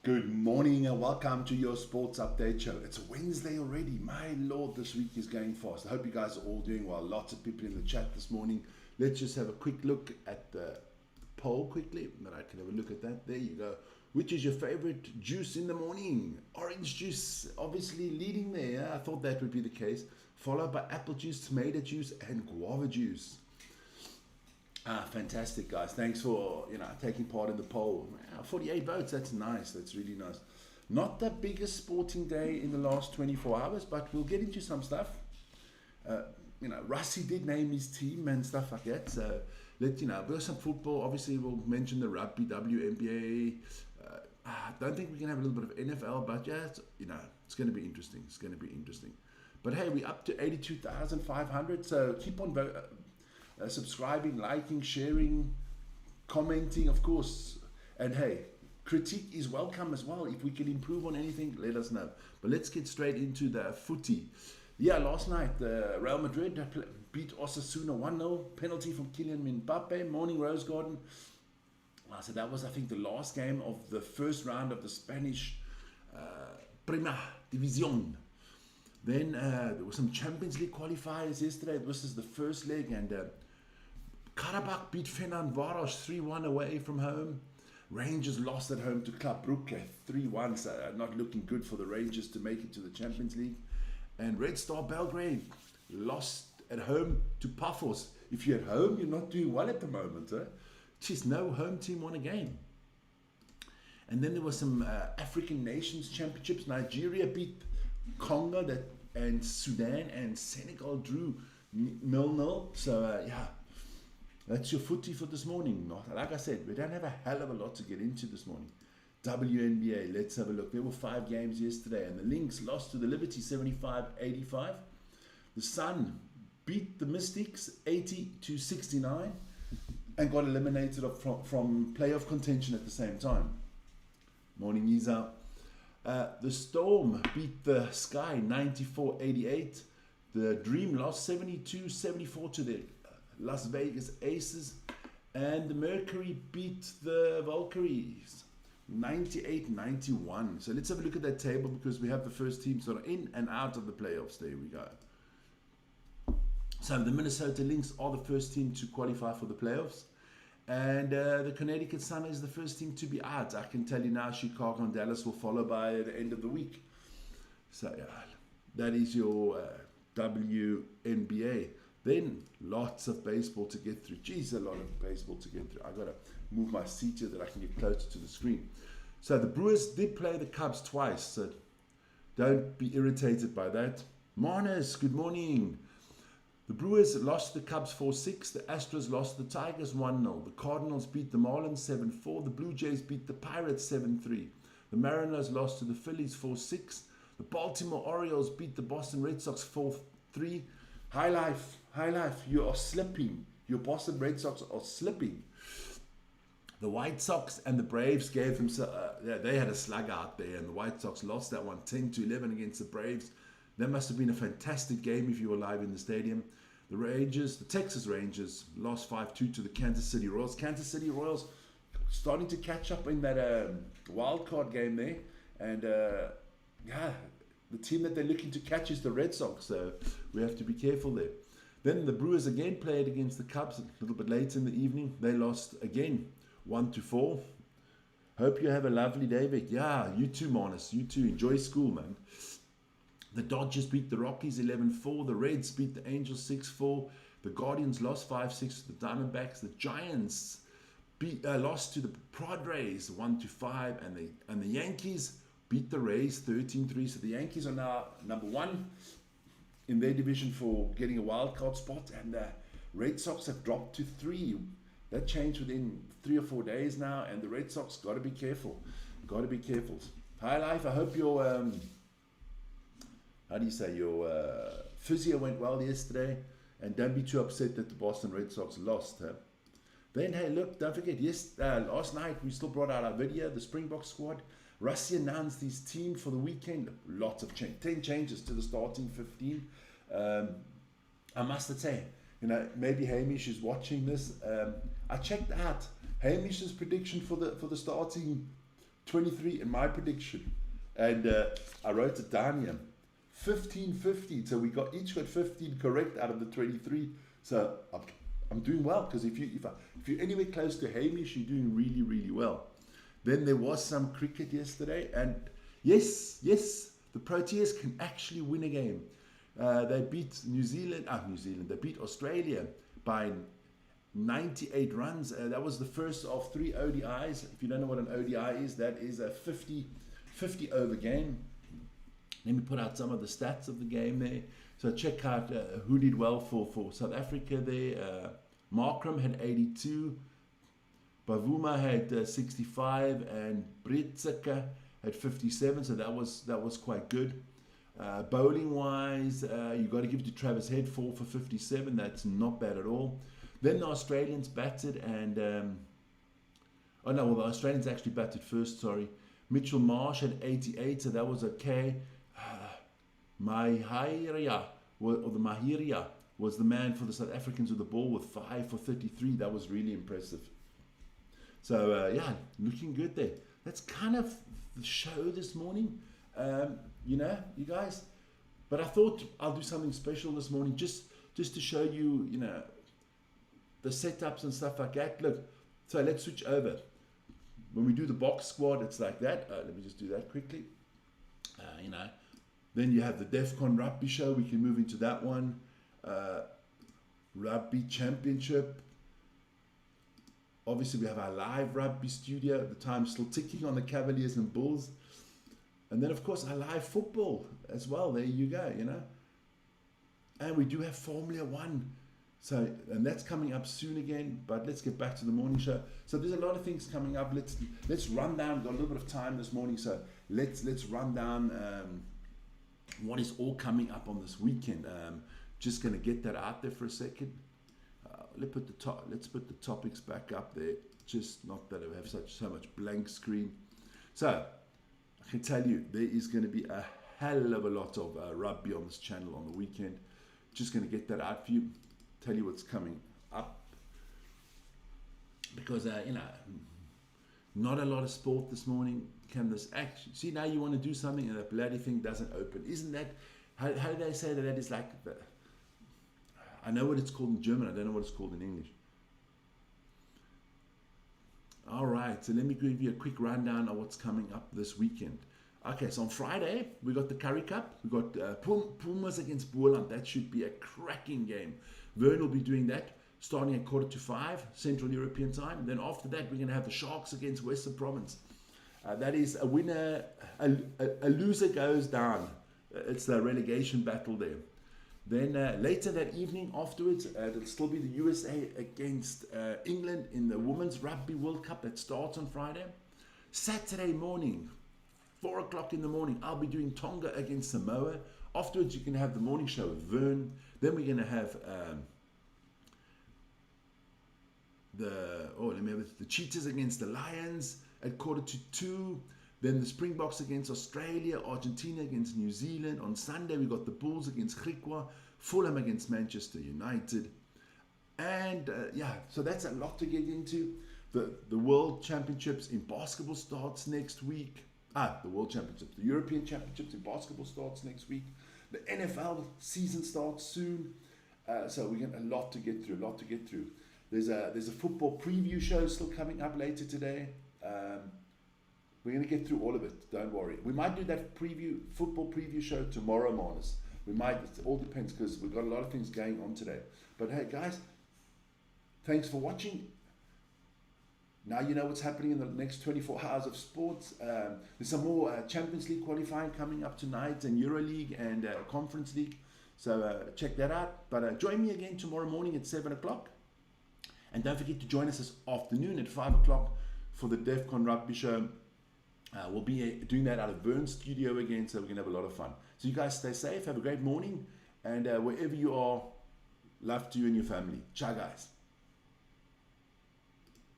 Good morning and welcome to your sports update show. It's Wednesday already. My Lord, this week is going fast. I hope you guys are all doing well. Lots of people in the chat this morning. Let's just have a quick look at the poll quickly. That I can have a look at that. There you go. Which is your favorite juice in the morning? Orange juice, obviously leading there. I thought that would be the case. Followed by apple juice, tomato juice, and guava juice. Fantastic, guys. Thanks for taking part in the poll. 48 votes. That's nice. That's really nice. Not the biggest sporting day in the last 24 hours, but we'll get into some stuff. Russie did name his team and stuff like that. So we've got some football. Obviously, we'll mention the rugby, WNBA. I don't think we can have a little bit of NFL, but yeah, it's going to be interesting. It's going to be interesting. But hey, we're up to 82,500. So keep on voting. Subscribing, liking, sharing, commenting, of course. And hey, critique is welcome as well. If we can improve on anything, let us know. But let's get straight into the footy. Yeah, last night, Real Madrid beat Osasuna 1-0. Penalty from Kylian Mbappe, Morning Rose Garden. So that was, I think, the last game of the first round of the Spanish Primera División. Then there were some Champions League qualifiers yesterday. This is the first leg, and Karabakh beat Fenerbahce 3-1 away from home. Rangers lost at home to Club Brugge 3-1, so not looking good for the Rangers to make it to the Champions League. And Red Star Belgrade lost at home to Pafos. If you're at home, you're not doing well at the moment. Just no home team won a game. And then there were some African Nations Championships. Nigeria beat Congo and Sudan, and Senegal drew 0-0. So that's your footy for this morning. Like I said, we don't have a hell of a lot to get into this morning. WNBA, let's have a look. There were 5 games yesterday, and the Lynx lost to the Liberty 75-85. The Sun beat the Mystics 80-69 and got eliminated from playoff contention at the same time. Morning, Isa. The Storm beat the Sky 94-88. The Dream lost 72-74 to the Las Vegas Aces. And the Mercury beat the Valkyries 98-91. So let's have a look at that table, because we have the first team sort of in and out of the playoffs. There we go. So the Minnesota Lynx are the first team to qualify for the playoffs. And the Connecticut Sun is the first team to be out. I can tell you now, Chicago and Dallas will follow by the end of the week. So that is your WNBA. Then lots of baseball to get through. Geez, a lot of baseball to get through. I've got to move my seat here that I can get closer to the screen. So the Brewers did play the Cubs twice, so don't be irritated by that. Marnus, good morning. The Brewers lost the Cubs 4-6. The Astros lost the Tigers 1-0. The Cardinals beat the Marlins 7-4. The Blue Jays beat the Pirates 7-3. The Mariners lost to the Phillies 4-6. The Baltimore Orioles beat the Boston Red Sox 4-3. High life. You are slipping. Your Boston Red Sox are slipping. The White Sox and the Braves gave themselves, they had a slug out there, and the White Sox lost that one 10-11 against the Braves. That must have been a fantastic game if you were live in the stadium. The Texas Rangers lost 5-2 to the Kansas City Royals. Kansas City Royals starting to catch up in that wild card game there. And the team that they're looking to catch is the Red Sox. So we have to be careful there. Then the Brewers again played against the Cubs a little bit later in the evening. They lost again 1-4. Hope you have a lovely day, Vic. Yeah, you too, Marnus. You too. Enjoy school, man. The Dodgers beat the Rockies 11-4. The Reds beat the Angels 6-4. The Guardians lost 5-6 to the Diamondbacks. The Giants lost to the Padres 1-5. And the Yankees beat the Rays 13-3. So the Yankees are now number 1 in their division for getting a wild card spot. And the Red Sox have dropped to 3. That changed within 3 or 4 days now. And the Red Sox got to be careful. Got to be careful. Hi, Life. I hope you're... your physio went well yesterday, and don't be too upset that the Boston Red Sox lost. Then, hey, look, don't forget, last night we still brought out our video, the Springboks squad. Russie announced his team for the weekend. Lots of 10 changes to the starting 15. I must say, maybe Hamish is watching this. I checked out Hamish's prediction for the starting 23 in my prediction. And I wrote it down here. 15-15. So we each got 15 correct out of the 23. So I'm doing well, because if you're anywhere close to Hamish, you're doing really, really well. Then there was some cricket yesterday, and yes, the Proteas can actually win a game. They beat New Zealand. They beat Australia by 98 runs. That was the first of 3 ODIs. If you don't know what an ODI is, that is a 50 over game. Let me put out some of the stats of the game there. So check out who did well for South Africa there. Markram had 82, Bavuma had 65, and Britsika had 57. So that was quite good. Bowling wise, you got to give it to Travis Head, 4 for 57. That's not bad at all. Then the Australians batted, and the Australians actually batted first. Sorry, Mitchell Marsh had 88, so that was okay. Mahiria was the man for the South Africans with the ball with 5 for 33. That was really impressive. So looking good there. That's kind of the show this morning. You guys. But I thought I'll do something special this morning, just to show you, the setups and stuff like that. Look, so let's switch over. When we do the box squad, it's like that. Let me just do that quickly. Then you have the DEFCON Rugby show. We can move into that one. Rugby Championship. Obviously, we have our live rugby studio. The time's still ticking on the Cavaliers and Bulls. And then, of course, our live football as well. There you go, And we do have Formula One. So, and that's coming up soon again. But let's get back to the morning show. So there's a lot of things coming up. Let's run down. We've got a little bit of time this morning. So let's run down what is all coming up on this weekend. Just going to get that out there for a second. Let's put the topics back up there. Just not that I have so much blank screen. So I can tell you there is going to be a hell of a lot of rugby on this channel on the weekend. Just going to get that out for you. Tell you what's coming up. Because not a lot of sport this morning. Can this actually see, now you want to do something and the bloody thing doesn't open? Isn't that how do they say that is like I know what it's called in German, I don't know what it's called in English. Alright, so let me give you a quick rundown of what's coming up this weekend. Okay, so on Friday we got the Currie Cup. We got Pumas against Boerland. That should be a cracking game. Vern will be doing that starting at 4:45 Central European time. Then after that we're going to have the Sharks against Western Province. That is a winner, a loser goes down. It's the relegation battle there. Then later that evening afterwards, it'll still be the USA against England in the Women's Rugby World Cup that starts on Friday. Saturday morning, 4 o'clock in the morning, I'll be doing Tonga against Samoa. Afterwards, you can have the morning show with Vern. Then we're going to have the Cheetahs against the Lions at 1:45. Then the Springboks against Australia, Argentina against New Zealand. On Sunday, we got the Bulls against Griquas, Fulham against Manchester United. And so that's a lot to get into. The World Championships in basketball starts next week. The World Championships, the European Championships in basketball starts next week. The NFL season starts soon. So we got a lot to get through, There's a football preview show still coming up later today. We're going to get through all of it, don't worry. We might do that football preview show tomorrow, Marnus. We might, it all depends because we've got a lot of things going on today. But hey guys, thanks for watching. Now you know what's happening in the next 24 hours of sports. There's some more Champions League qualifying coming up tonight, and EuroLeague and Conference League. So check that out. But join me again tomorrow morning at 7 o'clock. And don't forget to join us this afternoon at 5 o'clock for the DEFCON Rugby Show. We'll be doing that out of Vern's studio again, so we're going to have a lot of fun. So you guys stay safe, have a great morning, and wherever you are, love to you and your family. Ciao, guys.